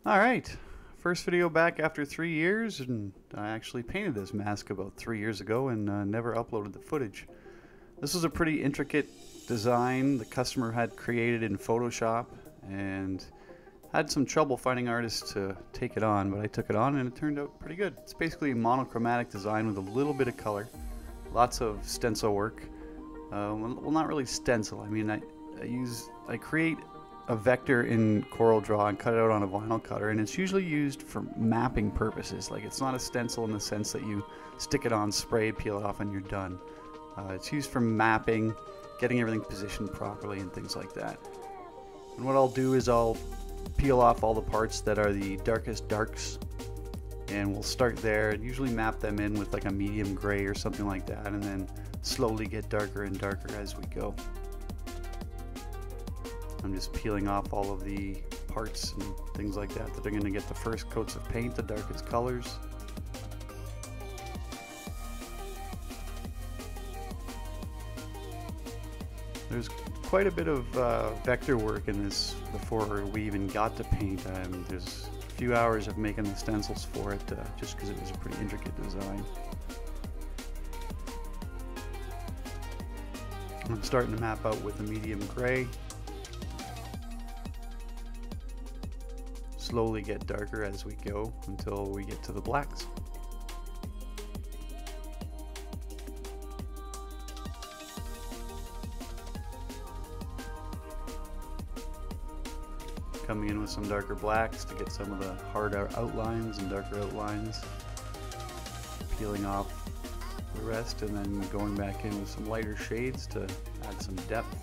Alright, first video back after 3 years, and I actually painted this mask about 3 years ago and never uploaded the footage. This was a pretty intricate design the customer had created in Photoshop, and had some trouble finding artists to take it on, but I took it on and it turned out pretty good. It's basically a monochromatic design with a little bit of color, lots of stencil work. Well, not really stencil. I mean, I create a vector in CorelDRAW and cut it out on a vinyl cutter, and it's usually used for mapping purposes. Like, it's not a stencil in the sense that you stick it on, spray, peel it off, and you're done. It's used for mapping, getting everything positioned properly, and things like that. And what I'll do is I'll peel off all the parts that are the darkest darks, and we'll start there and usually map them in with like a medium gray or something like that, and then slowly get darker and darker as we go. I'm just peeling off all of the parts and things like that that are going to get the first coats of paint, the darkest colors. There's quite a bit of vector work in this before we even got to paint. There's a few hours of making the stencils for it just because it was a pretty intricate design. I'm starting to map out with a medium gray. Slowly get darker as we go until we get to the blacks. Coming in with some darker blacks to get some of the harder outlines and darker outlines. Peeling off the rest and then going back in with some lighter shades to add some depth.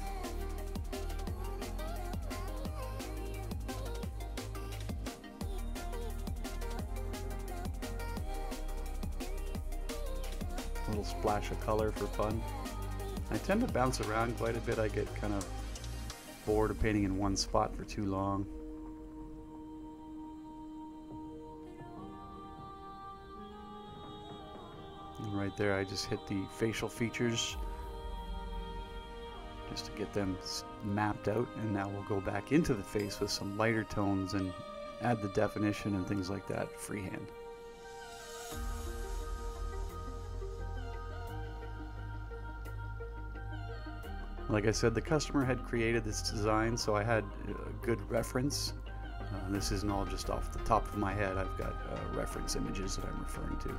A little splash of color for fun. I tend to bounce around quite a bit. I get kind of bored of painting in one spot for too long. And right there I just hit the facial features just to get them mapped out, and now we'll go back into the face with some lighter tones and add the definition and things like that freehand. Like I said, the customer had created this design, so I had a good reference. This isn't all just off the top of my head. I've got reference images that I'm referring to.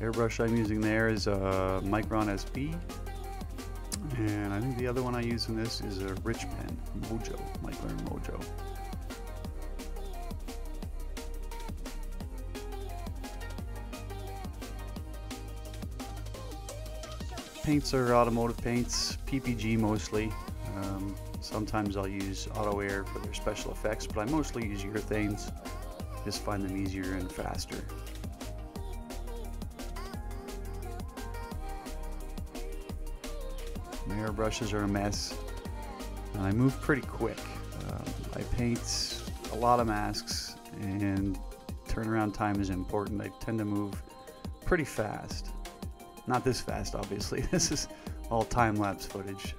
Airbrush I'm using there is a Rameses B, and I think the other one I use in this is a Richpen Mojo, Micron Mojo. Paints are automotive paints, PPG mostly. Sometimes I'll use Auto Air for their special effects, but I mostly use urethanes. Just find them easier and faster. My airbrushes are a mess, and I move pretty quick. I paint a lot of masks, and turnaround time is important. I tend to move pretty fast. Not this fast, obviously. This is all time-lapse footage.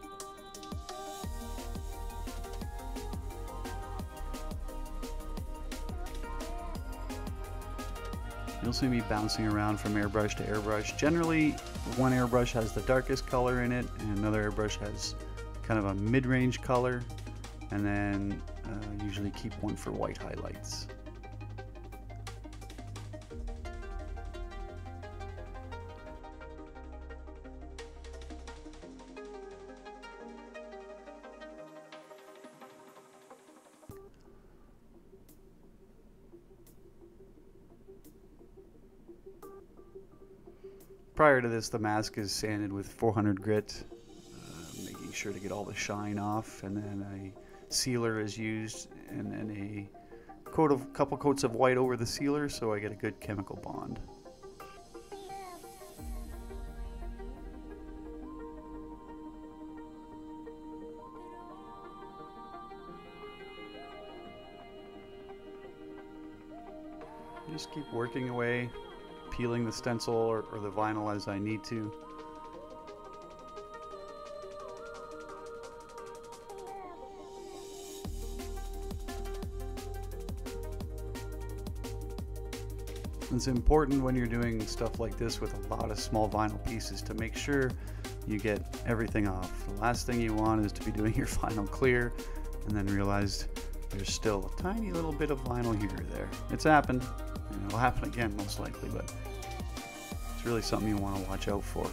You'll see me bouncing around from airbrush to airbrush. Generally, one airbrush has the darkest color in it, and another airbrush has kind of a mid-range color, and then usually keep one for white highlights. Prior to this, the mask is sanded with 400 grit, making sure to get all the shine off, and then a sealer is used, and then a couple coats of white over the sealer so I get a good chemical bond. Just keep working away, peeling the stencil or the vinyl as I need to. It's important when you're doing stuff like this with a lot of small vinyl pieces to make sure you get everything off. The last thing you want is to be doing your final clear and then realize there's still a tiny little bit of vinyl here or there. It's happened, and it'll happen again most likely, but it's really something you want to watch out for.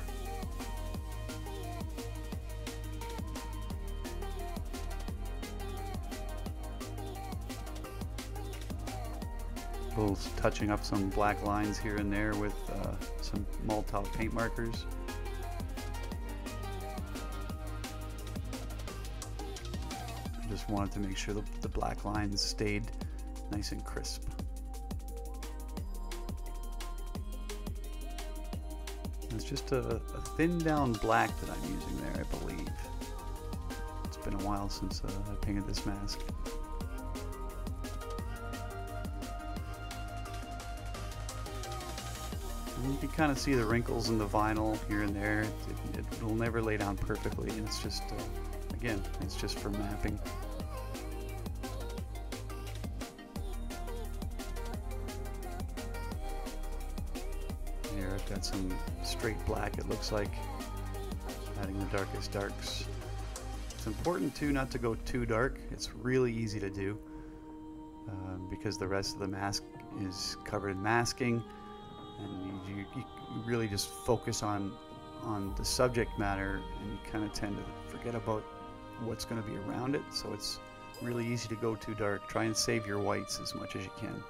Touching up some black lines here and there with some Molotov paint markers. I just wanted to make sure the black lines stayed nice and crisp. It's just a thin down black that I'm using there, I believe. It's been a while since I painted this mask. You can kind of see the wrinkles in the vinyl here and there. It'll never lay down perfectly, and it's just, again, it's just for mapping. Here I've got some straight black, it looks like, adding the darkest darks. It's important too not to go too dark. It's really easy to do because the rest of the mask is covered in masking. And you really just focus on the subject matter, and you kind of tend to forget about what's going to be around it. So it's really easy to go too dark. Try and save your whites as much as you can.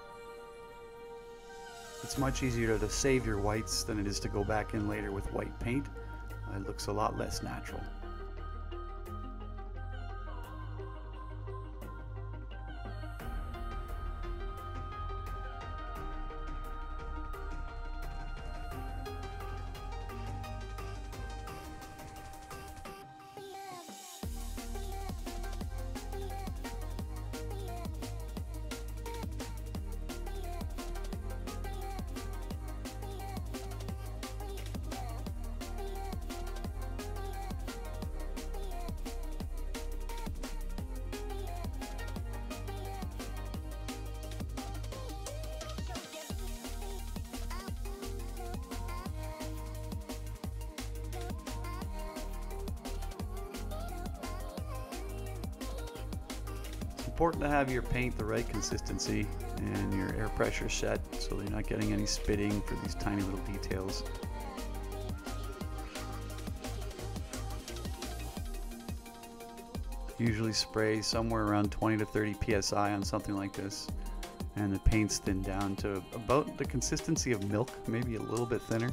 It's much easier to save your whites than it is to go back in later with white paint. It looks a lot less natural. Important to have your paint the right consistency and your air pressure set so you're not getting any spitting for these tiny little details. Usually spray somewhere around 20 to 30 psi on something like this, and the paint's thinned down to about the consistency of milk, maybe a little bit thinner.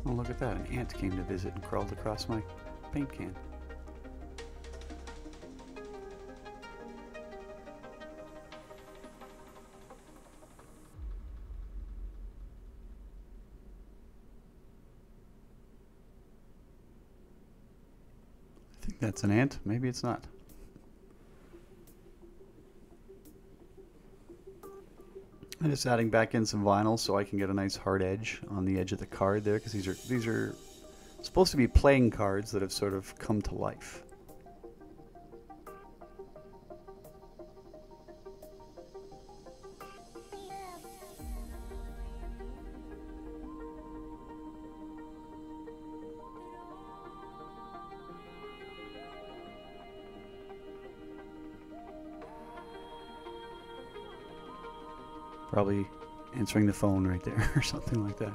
Oh, look at that, an ant came to visit and crawled across my paint can. I think that's an ant, maybe it's not. I'm just adding back in some vinyl so I can get a nice hard edge on the edge of the card there, because these are supposed to be playing cards that have sort of come to life. Probably answering the phone right there or something like that.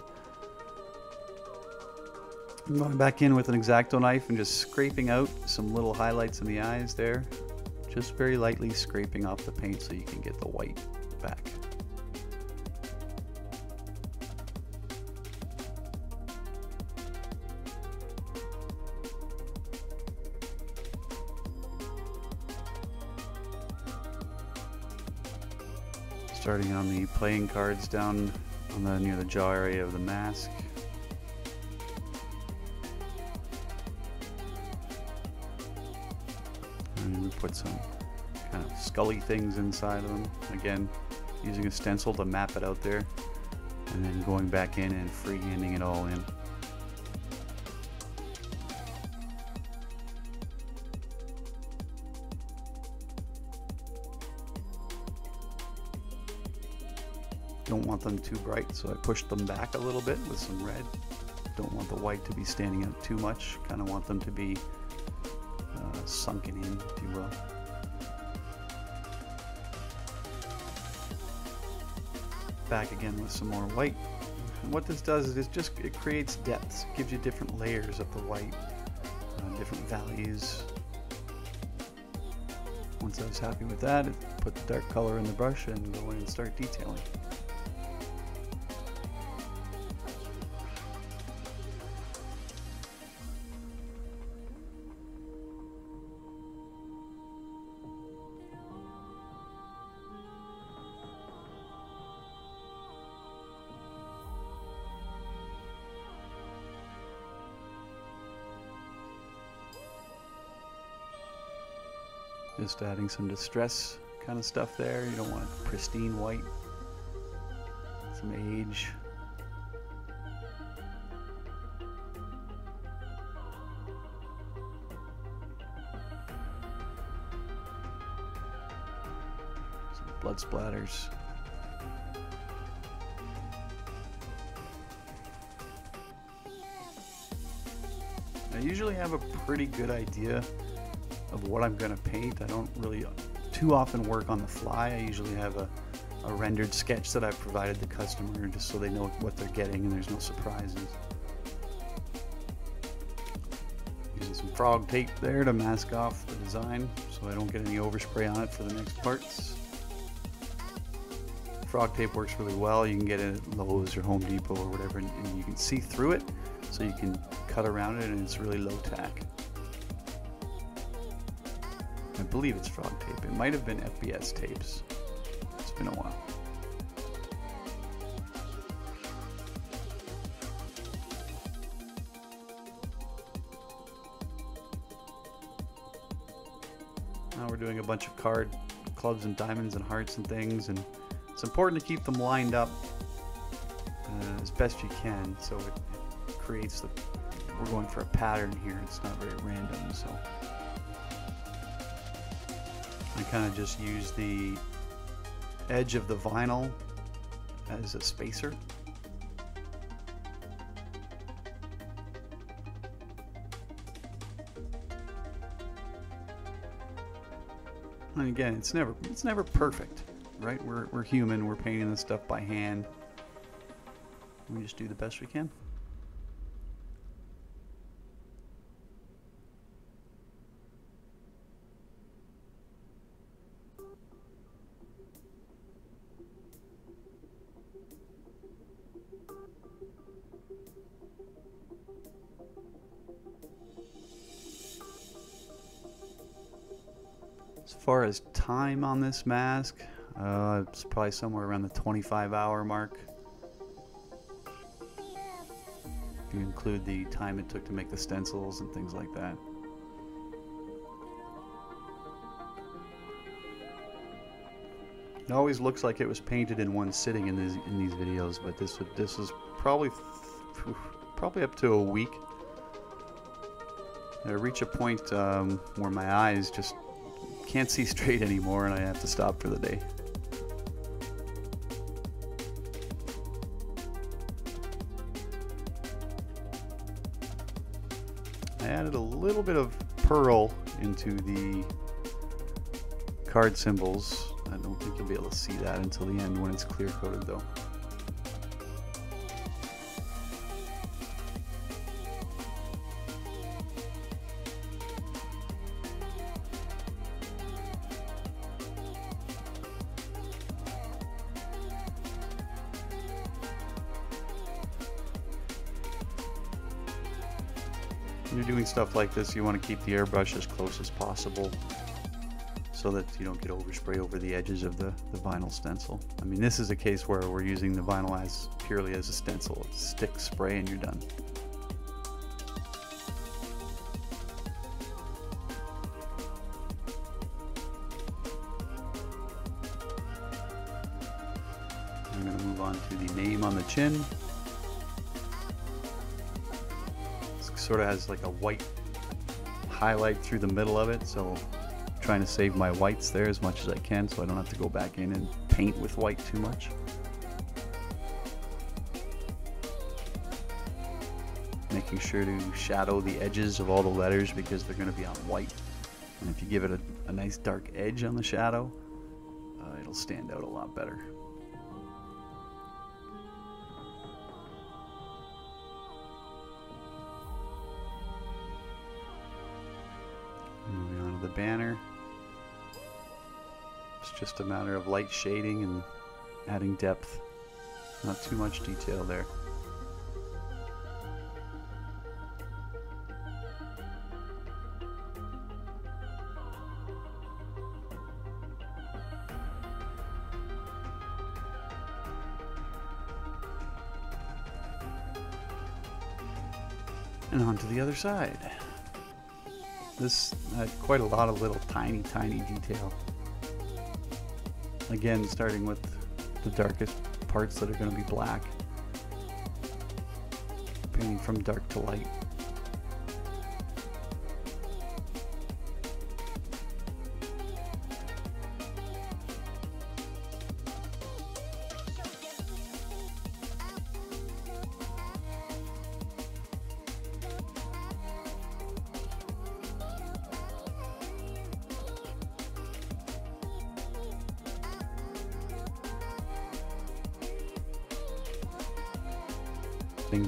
I'm going back in with an X-Acto knife and just scraping out some little highlights in the eyes there. Just very lightly scraping off the paint so you can get the white back. Starting on the playing cards down on the near the jaw area of the mask. And we put some kind of scully things inside of them. Again, using a stencil to map it out there, and then going back in and freehanding it all in. Don't want them too bright, so I pushed them back a little bit with some red. Don't want the white to be standing out too much. Kind of want them to be sunken in, if you will. Back again with some more white. And what this does is it creates depths. It gives you different layers of the white, different values. Once I was happy with that, I put the dark color in the brush and go in and start detailing. Just adding some distress kind of stuff there. You don't want pristine white. Some age. Some blood splatters. I usually have a pretty good idea of what I'm going to paint. I don't really too often work on the fly. I usually have a rendered sketch that I've provided the customer just so they know what they're getting and there's no surprises. Using some frog tape there to mask off the design so I don't get any overspray on it for the next parts. Frog tape works really well. You can get it at Lowe's or Home Depot or whatever, and you can see through it, so you can cut around it, and it's really low tack. I believe it's frog tape. It might have been FBS tapes. It's been a while. Now we're doing a bunch of card clubs and diamonds and hearts and things, and it's important to keep them lined up as best you can, so it creates we're going for a pattern here. It's not very random, so I kind of just use the edge of the vinyl as a spacer. And again, it's never perfect, right? We're human. We're painting this stuff by hand. We just do the best we can. As far as time on this mask, it's probably somewhere around the 25-hour mark. If you include the time it took to make the stencils and things like that. It always looks like it was painted in one sitting in these videos, but this was probably up to a week. I reach a point where my eyes just can't see straight anymore, and I have to stop for the day. I added a little bit of pearl into the card symbols. I don't think you'll be able to see that until the end when it's clear coated though. When you're doing stuff like this, you want to keep the airbrush as close as possible so that you don't get overspray over the edges of the vinyl stencil. I mean, this is a case where we're using the vinyl as purely as a stencil. It's stick, spray, and you're done. I'm going to move on to the name on the chin. It sort of has like a white highlight through the middle of it, so I'm trying to save my whites there as much as I can so I don't have to go back in and paint with white too much. Making sure to shadow the edges of all the letters because they're going to be on white, and if you give it a nice dark edge on the shadow, it'll stand out a lot better. Moving on to the banner. It's just a matter of light shading and adding depth. Not too much detail there. And on to the other side. This had quite a lot of little tiny detail. Again, starting with the darkest parts that are going to be black. Painting from dark to light.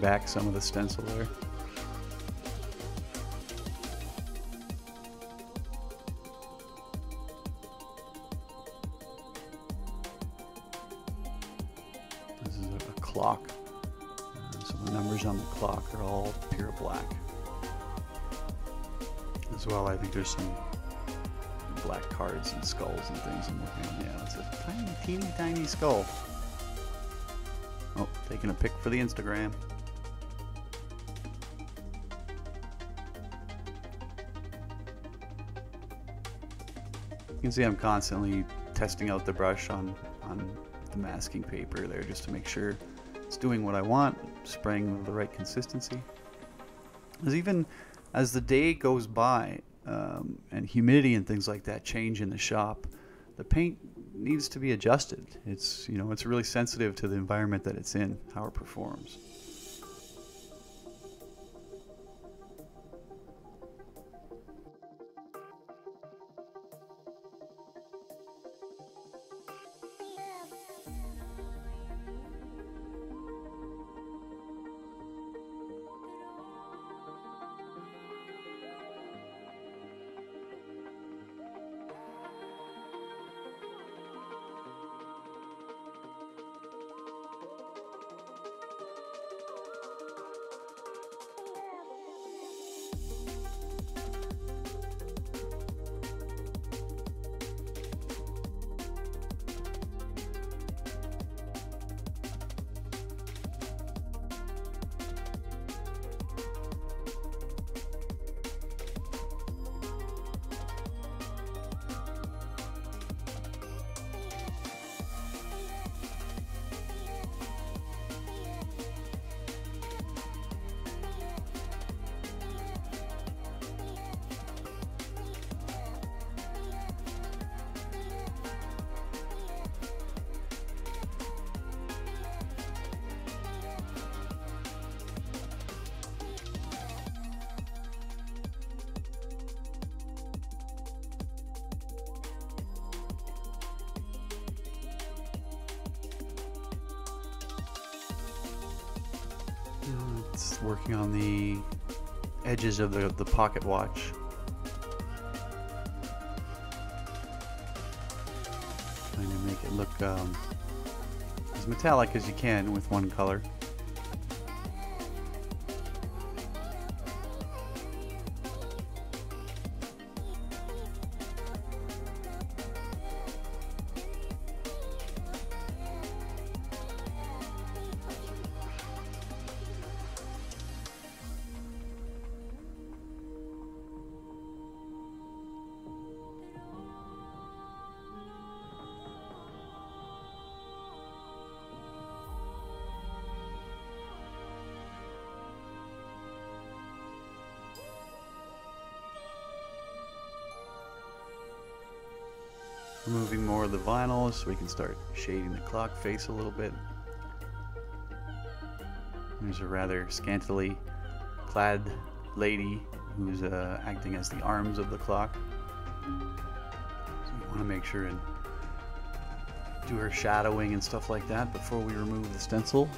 Back some of the stencil there. This is a clock, so the numbers on the clock are all pure black. As well, I think there's some black cards and skulls and things I'm working on. Yeah, it's a tiny skull. Oh, taking a pic for the Instagram. You can see I'm constantly testing out the brush on the masking paper there just to make sure it's doing what I want, spraying the right consistency. As even as the day goes by and humidity and things like that change in the shop, the paint needs to be adjusted. It's, you know, it's really sensitive to the environment that it's in, how it performs. It's working on the edges of the pocket watch. Trying to make it look as metallic as you can with one color. Removing more of the vinyl so we can start shading the clock face a little bit. There's a rather scantily clad lady who's acting as the arms of the clock. So we want to make sure and do her shadowing and stuff like that before we remove the stencil.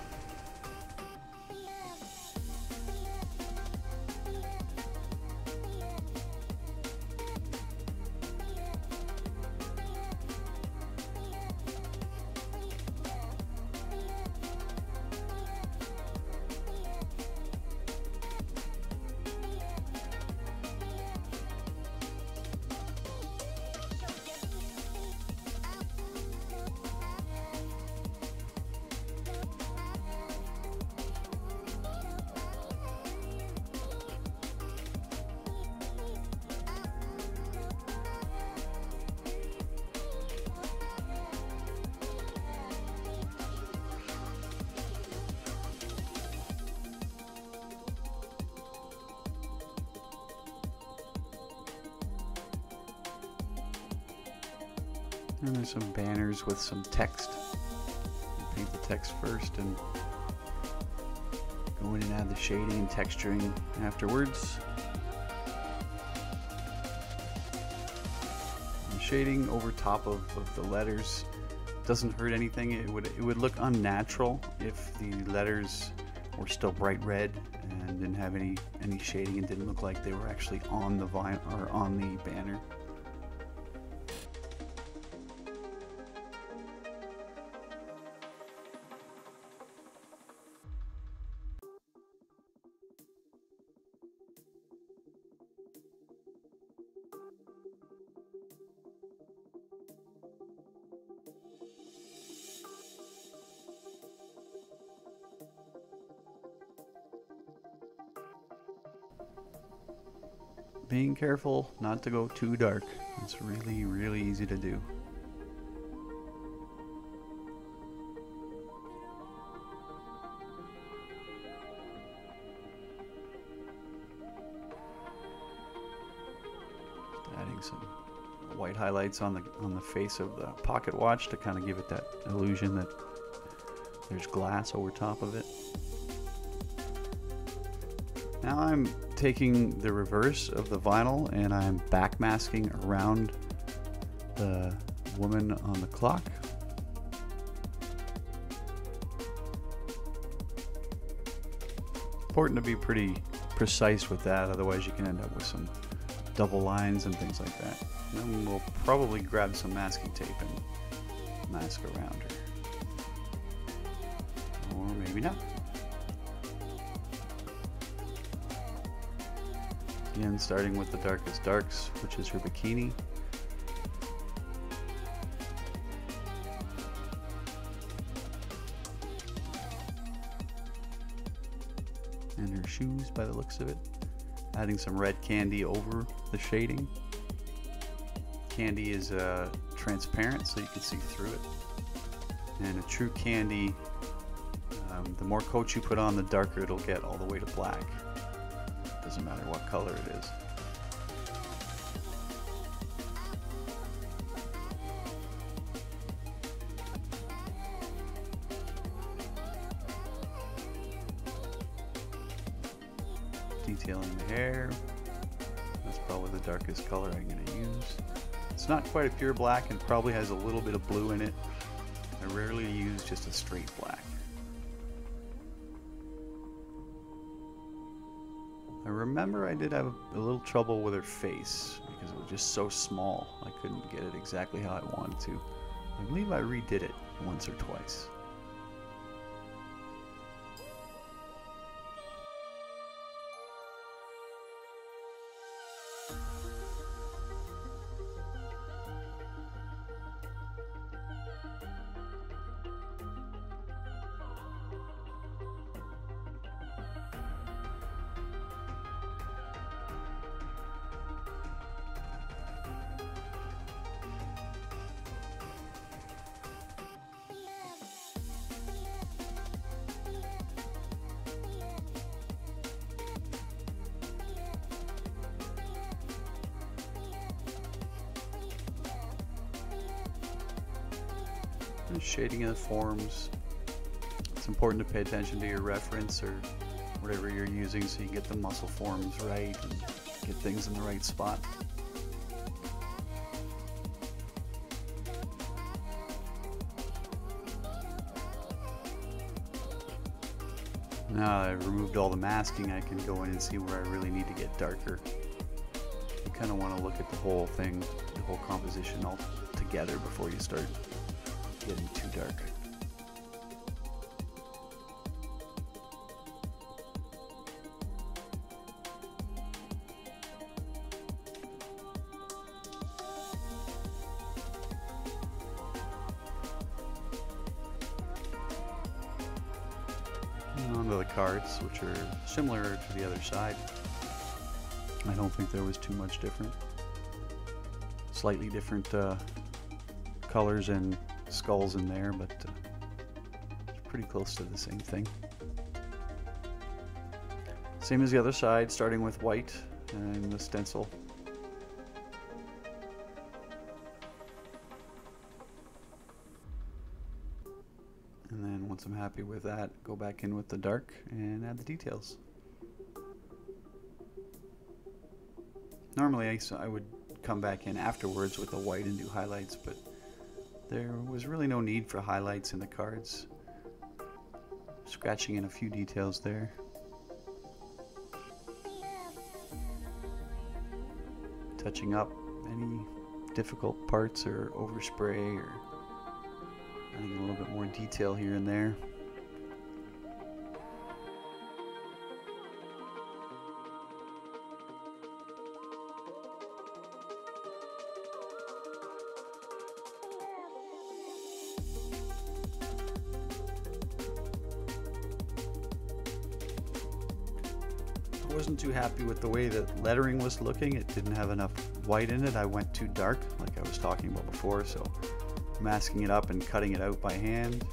And there's some banners with some text. Paint the text first and go in and add the shading and texturing afterwards. And shading over top of the letters doesn't hurt anything. It would look unnatural if the letters were still bright red and didn't have any shading and didn't look like they were actually on the vinyl or on the banner. Being careful not to go too dark. It's really, really easy to do. Just adding some white highlights on the face of the pocket watch to kind of give it that illusion that there's glass over top of it. Now I'm taking the reverse of the vinyl and I'm backmasking around the woman on the clock. Important to be pretty precise with that, otherwise you can end up with some double lines and things like that. And then we'll probably grab some masking tape and mask around her. Or maybe not. Again, starting with the darkest darks, which is her bikini. And her shoes by the looks of it. Adding some red candy over the shading. Candy is transparent, so you can see through it. And a true candy, the more coat you put on, the darker it'll get all the way to black. Doesn't matter what color it is. Detailing the hair. That's probably the darkest color I'm going to use. It's not quite a pure black and probably has a little bit of blue in it. I rarely use just a straight black. I remember I did have a little trouble with her face because it was just so small. I couldn't get it exactly how I wanted to. I believe I redid it once or twice. And shading of the forms. It's important to pay attention to your reference or whatever you're using so you get the muscle forms right and get things in the right spot. Now that I've removed all the masking, I can go in and see where I really need to get darker. You kind of want to look at the whole thing, the whole composition all together before you start getting too dark. And onto the cards, which are similar to the other side. I don't think there was too much different. Slightly different colors and skulls in there, but it's pretty close to the same thing. Same as the other side, starting with white and the stencil. And then once I'm happy with that, go back in with the dark and add the details. Normally I would come back in afterwards with the white and do highlights, but there was really no need for highlights in the cards. Scratching in a few details there. Touching up any difficult parts or overspray or adding a little bit more detail here and there. I wasn't too happy with the way that lettering was looking. It didn't have enough white in it. I went too dark, like I was talking about before, so masking it up and cutting it out by hand.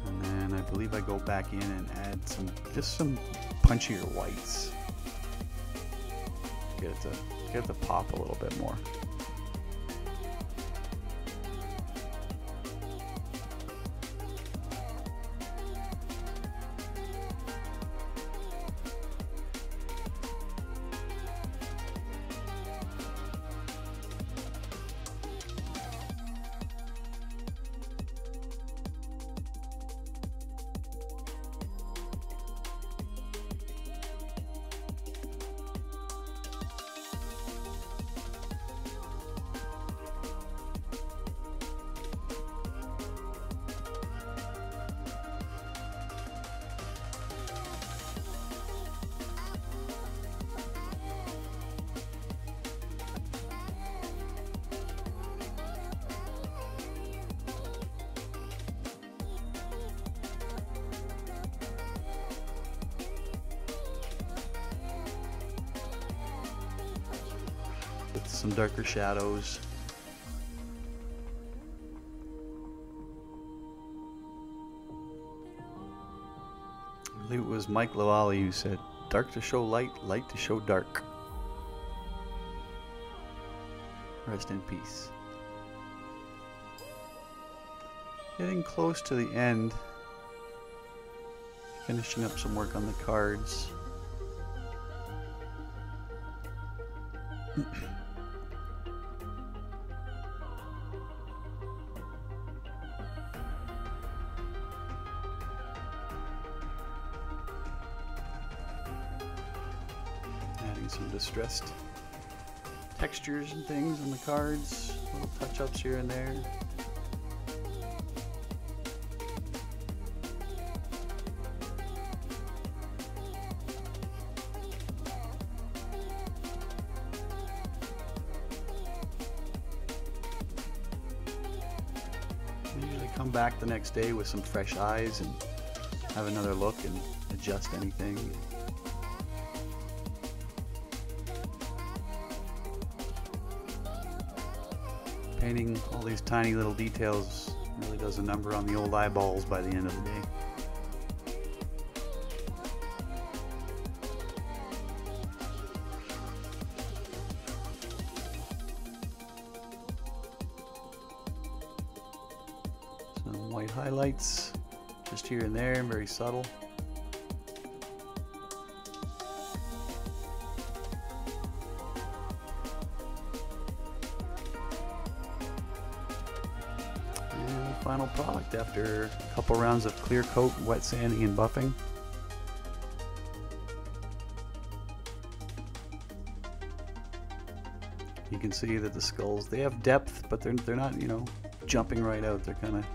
And then I believe I go back in and add just some punchier whites. Get it to pop a little bit more. With some darker shadows. I believe it was Mike Lawali who said, "Dark to show light, light to show dark." Rest in peace. Getting close to the end. Finishing up some work on the cards. Adding some distressed textures and things on the cards, little touch-ups here and there. I usually come back the next day with some fresh eyes and have another look and adjust anything. Painting all these tiny little details really does a number on the old eyeballs by the end of the day. Some white highlights just here and there, very subtle. And the final product after a couple rounds of clear coat, wet sanding, and buffing. You can see that the skulls, they have depth, but they're not, you know, jumping right out. They're kind of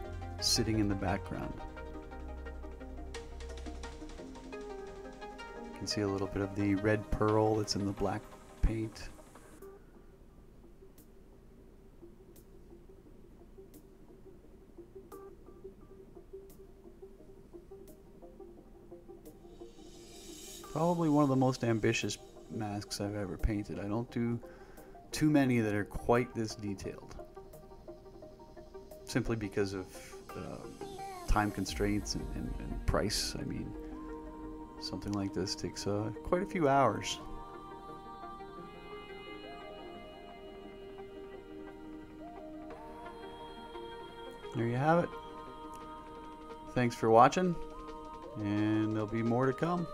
sitting in the background. You can see a little bit of the red pearl that's in the black paint. Probably one of the most ambitious masks I've ever painted. I don't do too many that are quite this detailed, simply because of time constraints and price. I mean, something like this takes quite a few hours. There you have it. Thanks for watching, and there'll be more to come.